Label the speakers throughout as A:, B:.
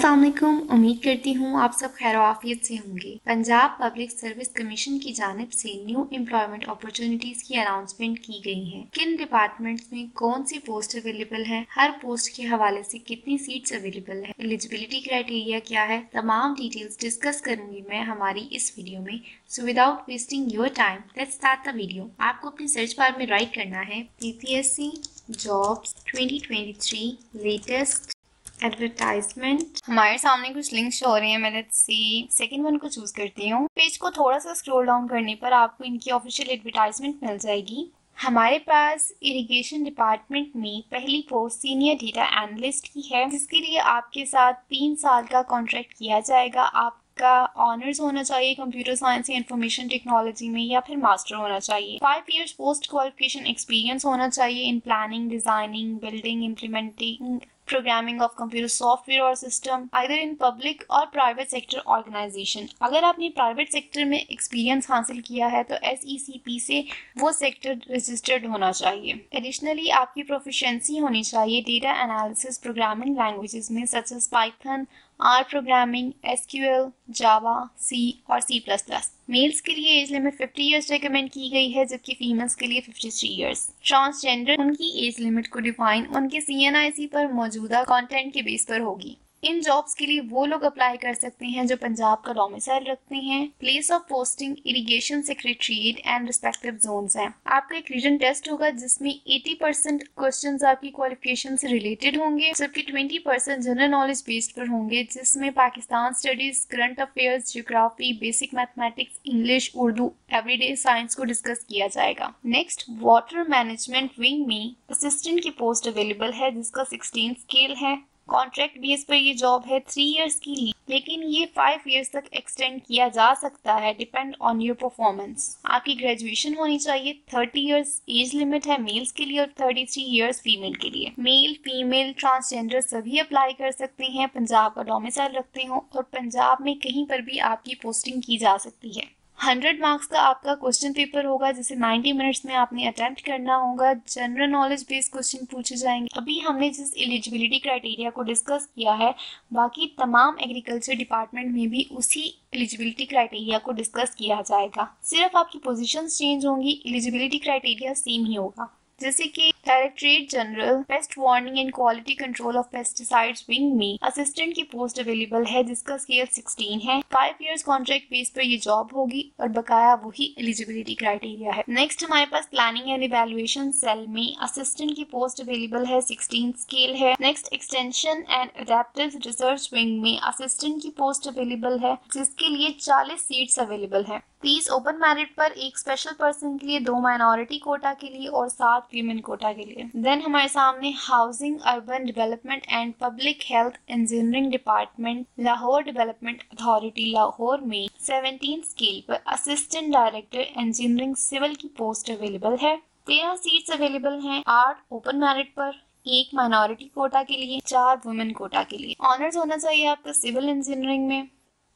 A: अस्सलामुअलैकुम। उम्मीद करती हूँ आप सब खैर आफियत से होंगे। पंजाब पब्लिक सर्विस कमीशन की जानिब से न्यू एम्प्लॉयमेंट अपॉर्चुनिटीज की अनाउंसमेंट की गई है। किन डिपार्टमेंट्स में कौन सी पोस्ट अवेलेबल है, हर पोस्ट के हवाले से कितनी सीट्स अवेलेबल है, एलिजिबिलिटी क्राइटेरिया क्या है, तमाम डिटेल्स डिस्कस करूंगी मैं हमारी इस वीडियो में। So without wasting your time let's start the video. आपको अपनी सर्च बार में राइट करना है PPSC जॉब्स 2023 लेटेस्ट एडवर्टाइजमेंट। हमारे सामने कुछ लिंक शो हो रहे हैं। मैं लेट्स सी सेकंड वन को चूज करती हूँ। पेज को थोड़ा सा स्क्रॉल डाउन करने पर आपको इनकी ऑफिशियल एडवर्टाइजमेंट मिल जाएगी। हमारे पास इरिगेशन डिपार्टमेंट में पहली पोस्ट सीनियर डेटा एनालिस्ट की है, जिसके लिए आपके साथ 3 साल का कॉन्ट्रैक्ट किया जाएगा। आपका ऑनर्स होना चाहिए कंप्यूटर साइंस या इंफॉर्मेशन टेक्नोलॉजी में, या फिर मास्टर होना चाहिए। 5 इयर्स पोस्ट क्वालिफिकेशन एक्सपीरियंस होना चाहिए in planning, designing, building, implementing, programming of computer software और सिस्टम, आइदर इन पब्लिक और प्राइवेट सेक्टर ऑर्गेनाइजेशन। अगर आपने प्राइवेट सेक्टर में एक्सपीरियंस हासिल किया है तो SECP से वो सेक्टर रजिस्टर्ड होना चाहिए। एडिशनली आपकी प्रोफिशिएंसी होनी चाहिए डेटा एनालिसिस प्रोग्रामिंग लैंग्वेजेस में such as Python, R programming, SQL, Java, C और C++। मेल्स के लिए एज लिमिट 50 इयर्स रिकमेंड की गई है, जबकि फीमेल्स के लिए 53 इयर्स। ट्रांसजेंडर उनकी एज लिमिट को डिफाइन उनके CNIC पर मौजूदा कंटेंट के बेस पर होगी। इन जॉब्स के लिए वो लोग अप्लाई कर सकते हैं जो पंजाब का डोमिसाइल रखते हैं। Place of posting irrigation secretariat and respective zones हैं। आपका एक रिटन टेस्ट होगा जिसमें 80% क्वेश्चंस आपकी क्वालिफिकेशन से रिलेटेड होंगे, जबकि 20% जनरल नॉलेज बेस्ड पर होंगे, जिसमें Pakistan studies, current affairs, geography, basic mathematics, English, Urdu, everyday science को डिस्कस किया जाएगा। नेक्स्ट, वाटर मैनेजमेंट विंग में असिस्टेंट की पोस्ट अवेलेबल है, जिसका 16 स्केल है। कॉन्ट्रैक्ट बेस पर ये जॉब है 3 इयर्स की, लेकिन ये 5 इयर्स तक एक्सटेंड किया जा सकता है, डिपेंड ऑन योर परफॉर्मेंस। आपकी ग्रेजुएशन होनी चाहिए। 30 इयर्स एज लिमिट है मेल्स के लिए और 33 इयर्स फीमेल के लिए। मेल, फीमेल, ट्रांसजेंडर सभी अप्लाई कर सकते हैं, पंजाब का डोमिसाइल रखते हो और पंजाब में कहीं पर भी आपकी पोस्टिंग की जा सकती है। 100 मार्क्स का आपका क्वेश्चन पेपर होगा, जिसे 90 मिनट्स में आपने अटेम्प्ट करना होगा। जनरल नॉलेज बेस्ड क्वेश्चन पूछे जाएंगे। अभी हमने जिस एलिजिबिलिटी क्राइटेरिया को डिस्कस किया है, बाकी तमाम एग्रीकल्चर डिपार्टमेंट में भी उसी एलिजिबिलिटी क्राइटेरिया को डिस्कस किया जाएगा। सिर्फ आपकी पोजीशंस चेंज होंगी, एलिजिबिलिटी क्राइटेरिया सेम ही होगा। जैसे कि directorate general paste warning and quality control of pesticides wing में असिस्टेंट की पोस्ट अवेलेबल है, जिसका स्केल 16 है। 5 इयर्स कॉन्ट्रैक्ट बेस पर ये जॉब होगी और बकाया वही एलिजिबिलिटी क्राइटेरिया है। नेक्स्ट हमारे पास प्लानिंग एंड इवैल्यूएशन सेल में असिस्टेंट की पोस्ट अवेलेबल है, 16 स्केल है। Next, extension and adaptive research wing में असिस्टेंट की पोस्ट अवेलेबल है, जिसके लिए 40 सीट्स अवेलेबल है। 30 ओपन मेरिट पर, एक स्पेशल पर्सन के लिए, 2 माइनॉरिटी कोटा के लिए और 7 वीमेन कोटा के लिए। देन हमारे सामने housing, urban development and public health engineering department, Lahore development authority Lahore में 17 स्केल पर असिस्टेंट डायरेक्टर इंजीनियरिंग सिविल की पोस्ट अवेलेबल है। 13 सीट्स अवेलेबल हैं, 8 ओपन मेरिट पर, 1 माइनॉरिटी कोटा के लिए, 4 वुमेन कोटा के लिए। ऑनर्स होना चाहिए आपका सिविल इंजीनियरिंग में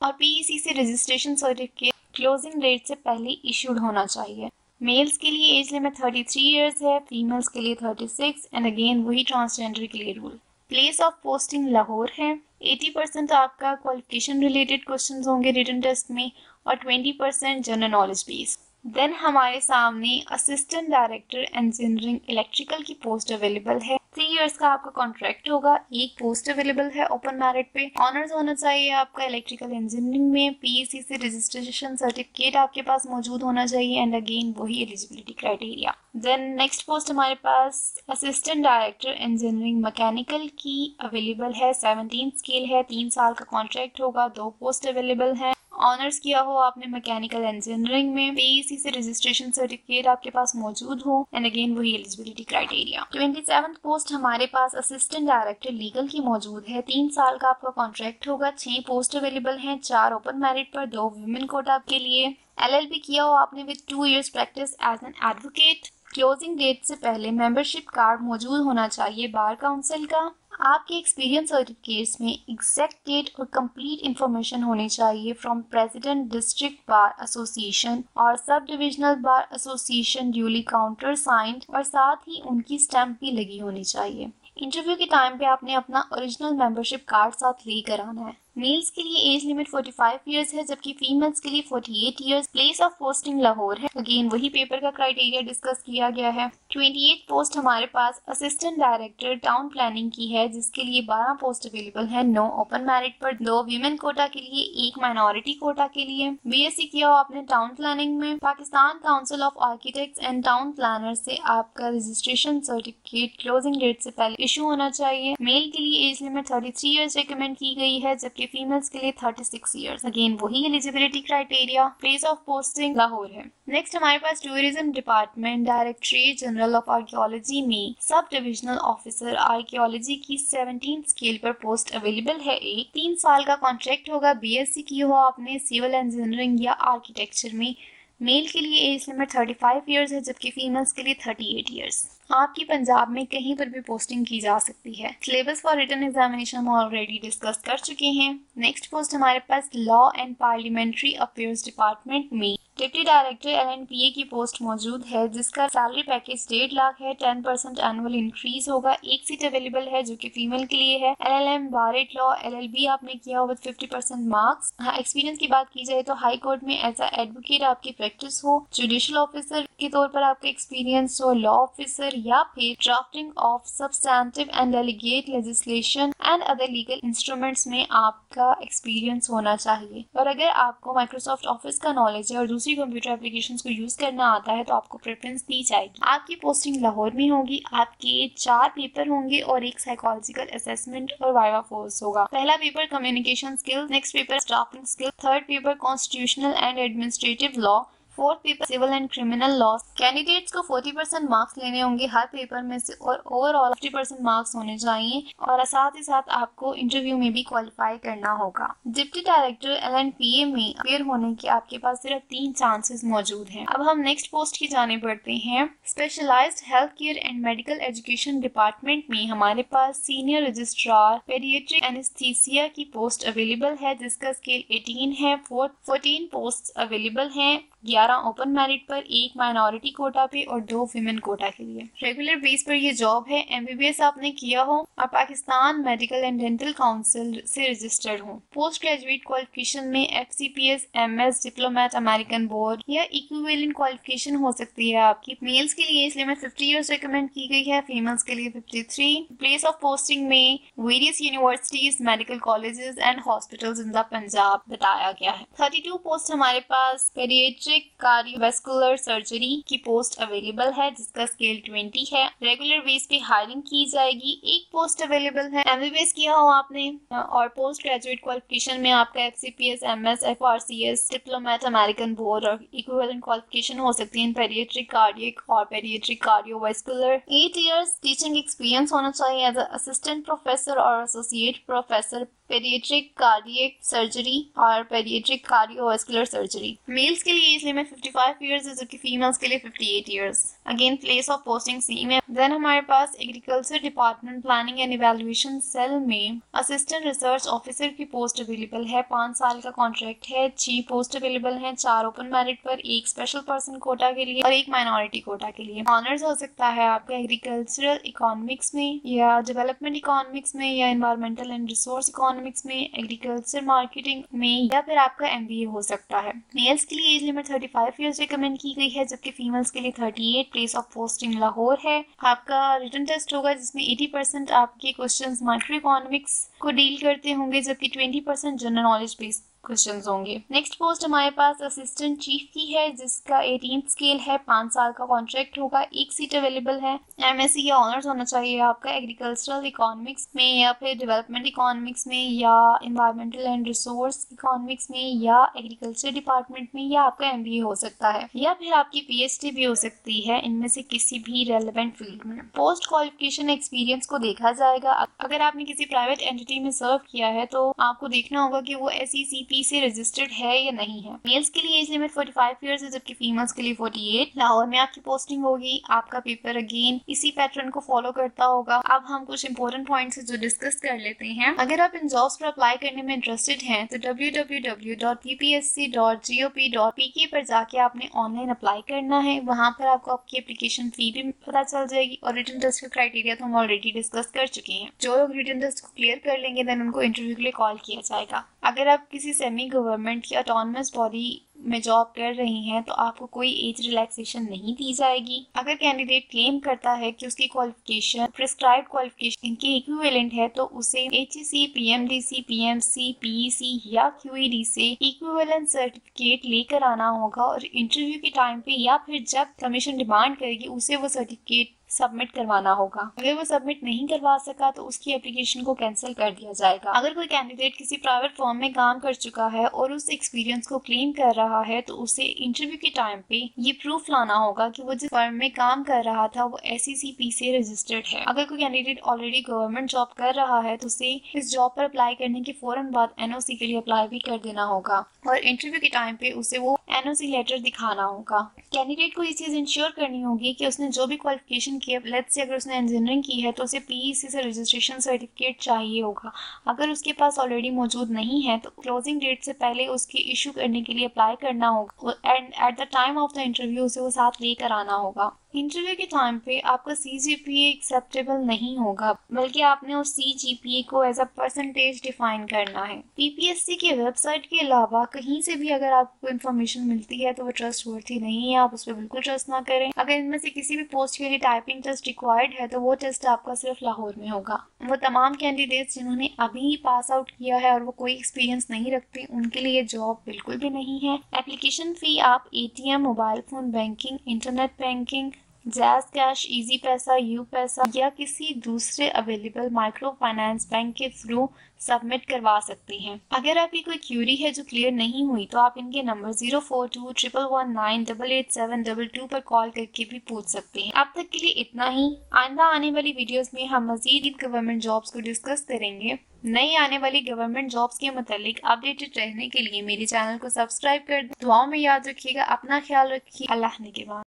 A: और PEC से रजिस्ट्रेशन सर्टिफिकेट क्लोजिंग डेट से पहले इशूड होना चाहिए। मेल्स के लिए एज लिमिट 33 इयर्स है, फीमेल्स के लिए 36 एंड अगेन वही ट्रांसजेंडर के लिए rule. Place of posting Lahore है। 80% आपका क्वालिफिकेशन रिलेटेड क्वेश्चंस होंगे रिटन टेस्ट में और 20% जनरल नॉलेज बेस्ड। देन हमारे सामने असिस्टेंट डायरेक्टर इंजीनियरिंग इलेक्ट्रिकल की पोस्ट अवेलेबल है। 3 इयर्स का आपका कॉन्ट्रैक्ट होगा। एक पोस्ट अवेलेबल है ओपन मेरिट पे। ऑनर्स होना चाहिए आपका इलेक्ट्रिकल इंजीनियरिंग में। PEC से रजिस्ट्रेशन सर्टिफिकेट आपके पास मौजूद होना चाहिए एंड अगेन वही eligibility criteria. Then next post हमारे पास असिस्टेंट डायरेक्टर इंजीनियरिंग मैकेनिकल की अवेलेबल है, 17 स्केल है, 3 साल का कॉन्ट्रैक्ट होगा। 2 पोस्ट अवेलेबल है। ऑनर्स किया हो आपने मैकेनिकल इंजीनियरिंग में, PEC से रजिस्ट्रेशन सर्टिफिकेट आपके पास मौजूद हो एंड अगेन वही एलिजिबिलिटी क्राइटेरिया। 27th पोस्ट हमारे पास असिस्टेंट डायरेक्टर लीगल की मौजूद है। 3 साल का आपका कॉन्ट्रैक्ट होगा। 6 पोस्ट अवेलेबल हैं, 4 ओपन मेरिट पर, 2 वुमेन कोटा के लिए। LLB किया हो आपने with 2 years practice as an advocate. Closing date से पहले मेंबरशिप कार्ड मौजूद होना चाहिए बार काउंसिल का। आपके एक्सपीरियंस सर्टिफिकेट्स में एग्जैक्ट डेट और कंप्लीट इंफॉर्मेशन होनी चाहिए from president district bar association और sub divisional bar association duly counter signed, और साथ ही उनकी स्टैंप भी लगी होनी चाहिए। इंटरव्यू के टाइम पे आपने अपना ओरिजिनल मेंबरशिप कार्ड साथ लेकर आना है। मेल्स के लिए एज लिमिट 45 इयर्स है, जबकि फीमेल्स के लिए 48 years. Place of posting Lahore है। अगेन वही पेपर का क्राइटेरिया डिस्कस किया गया है। 28 पोस्ट हमारे पास असिस्टेंट डायरेक्टर टाउन प्लानिंग की है, जिसके लिए 12 पोस्ट अवेलेबल है। 9 ओपन मेरिट पर, 2 वीमेन कोटा के लिए, 1 माइनॉरिटी कोटा के लिए। बीएससी किया हो आपने टाउन प्लानिंग में। Pakistan council of architects and town planner से आपका रजिस्ट्रेशन सर्टिफिकेट क्लोजिंग डेट से पहले इशू होना चाहिए। मेल के लिए एज लिमिट 33 इयर्स रिकमेंड की गई है, जबकि फीमेल्स के लिए 36 इयर्स। अगेन वही eligibility criteria. Place of posting Lahore है। नेक्स्ट हमारे पास tourism department directorate general of archaeology में सब डिविजनल ऑफिसर आर्कियोलॉजी की 17 स्केल पर पोस्ट अवेलेबल है। एक 3 साल का कॉन्ट्रैक्ट होगा। बीएससी की हो आपने सिविल इंजीनियरिंग या आर्किटेक्चर में। मेल के लिए एज लिमिट 35 इयर्स है, जबकि फीमेल्स के लिए 38 इयर्स। आपकी पंजाब में कहीं पर भी पोस्टिंग की जा सकती है। सिलेबस फॉर रिटन एग्जामिनेशन हम ऑलरेडी डिस्कस कर चुके हैं। नेक्स्ट पोस्ट हमारे पास law and parliamentary affairs department में डिप्टी डायरेक्टर एलएनपीए की पोस्ट मौजूद है, जिसका सैलरी पैकेज 1.5 लाख है। 10% एनुअल इंक्रीज होगा। एक सीट अवेलेबल है जो कि फीमेल के लिए है। एलएलएम, बारेट लॉ, एलएलबी आपने किया हो विद 50% मार्क्स। एक्सपीरियंस की बात की जाए तो हाई कोर्ट में एज एडवोकेट आपकी प्रैक्टिस हो, जुडिशियल ऑफिसर के तौर पर आपका एक्सपीरियंस हो, लॉ ऑफिसर या फिर drafting of substantive and delegate legislation and other legal instruments में आपका एक्सपीरियंस होना चाहिए। और अगर आपको माइक्रोसॉफ्ट ऑफिस का नॉलेज है और दूसरी कंप्यूटर एप्लीकेशंस को यूज करना आता है तो आपको प्रेफरेंस दी जाएगी। आपकी पोस्टिंग लाहौर में होगी। आपके 4 पेपर होंगे और एक साइकोलॉजिकल असेसमेंट और वाइवा फोर्स होगा। पहला paper communication skill, next paper drafting skill, third paper constitutional and administrative law, fourth paper civil and criminal law. Candidates को 40% मार्क्स लेने होंगे हर पेपर में से और ओवरऑल 50% मार्क्स होने चाहिए और साथ ही साथ आपको इंटरव्यू में भी क्वालिफाई करना होगा। डिप्टी डायरेक्टर एलएनपीए में अपेयर होने के आपके पास सिर्फ 3 चांसेस मौजूद हैं। अब हम नेक्स्ट पोस्ट की जाने बढ़ते हैं। Specialized health care and medical education department में हमारे पास सीनियर रजिस्ट्रार पेडियाट्रिक एनेस्थीसिया की पोस्ट अवेलेबल है, जिसका स्केल 18 है। 14 पोस्ट अवेलेबल हैं। 11 ओपन मेरिट पर, 1 माइनॉरिटी कोटा पे और 2 विमेन कोटा के लिए। रेगुलर बेस पर ये जॉब है। एमबीबीएस आपने किया हो और Pakistan medical and dental council से रजिस्टर्ड हो। पोस्ट ग्रेजुएट क्वालिफिकेशन में FCPS, MS, diplomat, American board या इक्विवेलेंट क्वालिफिकेशन हो सकती है आपकी। मेल्स के लिए एज लिमिट 50 इयर्स रिकमेंड की गई है, फीमेल्स के लिए 53। प्लेस ऑफ पोस्टिंग में various universities, medical colleges and hospitals in the Punjab बताया गया है। 32 पोस्ट हमारे पास पेडियाट्रिक कार्डियोवैस्कुलर सर्जरी की पोस्ट अवेलेबल है, जिसका स्केल 20 है। रेगुलर बेस पे हायरिंग की जाएगी। एक पोस्ट अवेलेबल है। एमबीबीएस किया हो आपने और पोस्ट ग्रेजुएट क्वालिफिकेशन में आपका FCPS, MS, FRCS, diplomat, American board और इक्विवेलेंट क्वालिफिकेशन हो सकती है इन पेडियाट्रिक कार्डियक और paediatric cardiovascular. 8 years teaching experience होना चाहिए एज असिस्टेंट प्रोफेसर और associate professor paediatric cardiac surgery और पेडियाट्रिक कार्डियोवैस्कुलर सर्जरी। मेल्स के लिए एज लिमिट 55 इयर्स है, जबकि फीमेल्स के लिए 58 years. Again place of posting सी में। देन हमारे पास agriculture department planning and evaluation cell में असिस्टेंट रिसर्च ऑफिसर की पोस्ट अवेलेबल है। 5 साल का कॉन्ट्रैक्ट है। 6 पोस्ट अवेलेबल हैं। 4 ओपन मेरिट पर, 1 स्पेशल पर्सन कोटा के लिए और 1 माइनॉरिटी कोटा के लिए। ऑनर्स हो सकता है आपका एग्रीकल्चरल इकोनॉमिक्स में या डेवलपमेंट इकोनॉमिक्स में या एनवायरमेंटल एंड रिसोर्स इकोनॉमिक्स में, एग्रीकल्चर मार्केटिंग में या फिर आपका एमबीए हो सकता है। मेल्स के लिए एज लिमिट 35 इयर्स रिकमेंड की गई है, जबकि फीमेल्स के लिए 38। प्लेस ऑफ पोस्टिंग लाहौर है। आपका रिटन टेस्ट होगा जिसमें 80% आपके क्वेश्चंस माइक्रो इकोनॉमिक्स को डील करते होंगे, जबकि 20% जनरल नॉलेज बेस्ड क्वेश्चंस होंगे। नेक्स्ट पोस्ट हमारे पास असिस्टेंट चीफ की है, जिसका 18 स्केल है। 5 साल का कॉन्ट्रैक्ट होगा। 1 सीट अवेलेबल है। एमएससी या ऑनर्स होना चाहिए आपका एग्रीकल्चरल इकोनॉमिक्स में या फिर डेवलपमेंट इकोनॉमिक्स में या एनवायरमेंटल एंड रिसोर्स इकोनॉमिक्स में या एग्रीकल्चर डिपार्टमेंट में या आपका एमबीए हो सकता है या फिर आपकी पीएचडी भी हो सकती है, इनमें से किसी भी रेलेवेंट फील्ड में। पोस्ट क्वालिफिकेशन एक्सपीरियंस को देखा जाएगा। अगर आपने किसी प्राइवेट एंटिटी में सर्व किया है तो आपको देखना होगा कि वो SEC ICCP से रजिस्टर्ड है या नहीं है। मेल्स के लिए एज लिमिट 45 ईयर्स है, जबकि फीमेल्स के लिए 48। लाहौर में आपकी पोस्टिंग होगी। आपका पेपर अगेन इसी पैटर्न को फॉलो करता होगा। अब हम कुछ इंपॉर्टेंट पॉइंट्स जो डिस्कस कर लेते हैं। अगर आप इन जॉब्स पर अप्लाई करने में इंटरेस्टेड हैं तो www.ppsc.gop.pk पर जाके आपने ऑनलाइन अप्लाई करना है। वहां पर आपको आपकी एप्लीकेशन फी भी पता चल जाएगी और रिटन टेस्ट का क्राइटेरिया तो हम ऑलरेडी डिस्कस कर चुके हैं। जो लोग रिटन टेस्ट को क्लियर कर लेंगे देन उनको इंटरव्यू के लिए कॉल किया जाएगा। अगर आप किसी सेमी गवर्नमेंट या ऑटोनमस बॉडी में जॉब कर रही हैं तो आपको कोई एज रिलैक्सेशन नहीं दी जाएगी। अगर कैंडिडेट क्लेम करता है कि उसकी क्वालिफिकेशन प्रिस्क्राइब्ड क्वालिफिकेशन इनके इक्विवेलेंट है तो उसे HEC, PMDC, PMC, PEC या QED से इक्विवेलेंट सर्टिफिकेट लेकर आना होगा और इंटरव्यू के टाइम पे या फिर जब कमीशन डिमांड करेगी उसे वो सर्टिफिकेट सबमिट करवाना होगा। अगर वो सबमिट नहीं करवा सका तो उसकी एप्लीकेशन को कैंसिल कर दिया जाएगा। अगर कोई कैंडिडेट किसी प्राइवेट फर्म में काम कर चुका है और उस एक्सपीरियंस को क्लेम कर रहा है तो उसे इंटरव्यू के टाइम पे ये प्रूफ लाना होगा कि वो जिस फर्म में काम कर रहा था वो SECP से रजिस्टर्ड है। अगर कोई कैंडिडेट ऑलरेडी गवर्नमेंट जॉब कर रहा है तो उसे इस जॉब पर अप्लाई करने के फौरन बाद NOC के लिए अप्लाई भी कर देना होगा और इंटरव्यू के टाइम पे उसे वो NOC लेटर दिखाना होगा। कैंडिडेट को ये चीज इंश्योर करनी होगी कि उसने जो भी क्वालिफिकेशन की है, लेट्स से अगर उसने इंजीनियरिंग की है तो उसे PEC से रजिस्ट्रेशन सर्टिफिकेट चाहिए होगा। अगर उसके पास ऑलरेडी मौजूद नहीं है तो क्लोजिंग डेट से पहले उसके इशू करने के लिए अप्लाई करना होगा and at the time of the interview उसे वो साथ लेकर आना होगा। इंटरव्यू के टाइम पे आपका CGPA एक्सेप्टेबल नहीं होगा बल्कि आपने उस CGPA को एज अ परसेंटेज डिफाइन करना है। PPSC के वेबसाइट के अलावा कहीं से भी अगर आपको इन्फॉर्मेशन मिलती है तो वो ट्रस्ट वर्थी नहीं है, आप उस पर बिल्कुल ट्रस्ट ना करें। अगर इनमें से किसी भी पोस्ट के लिए टाइपिंग टेस्ट रिक्वायर्ड है तो वो टेस्ट आपका सिर्फ लाहौर में होगा। वो तमाम कैंडिडेट्स जिन्होंने अभी पास आउट किया है और वो कोई एक्सपीरियंस नहीं रखते उनके लिए जॉब बिल्कुल भी नहीं है। एप्लीकेशन फी आप ATM, mobile phone banking, internet banking, jazz cash, easy पैसा, यू पैसा या किसी दूसरे अवेलेबल माइक्रो फाइनेंस बैंक के थ्रू सबमिट करवा सकते हैं। अगर आपकी कोई क्यूरी है जो क्लियर नहीं हुई तो आप इनके नंबर 042119888722 पर कॉल करके भी पूछ सकते हैं। अब तक के लिए इतना ही। आइंदा आने वाली वीडियोस में हम मजीद गवर्नमेंट जॉब्स को डिस्कस करेंगे। नई आने वाली गवर्नमेंट जॉब्स के मुतालिक अपडेटेड रहने के लिए मेरे चैनल को सब्सक्राइब कर दें। दुआओं में याद रखिएगा, अपना ख्याल रखिए। अल्लाह ने के बाद।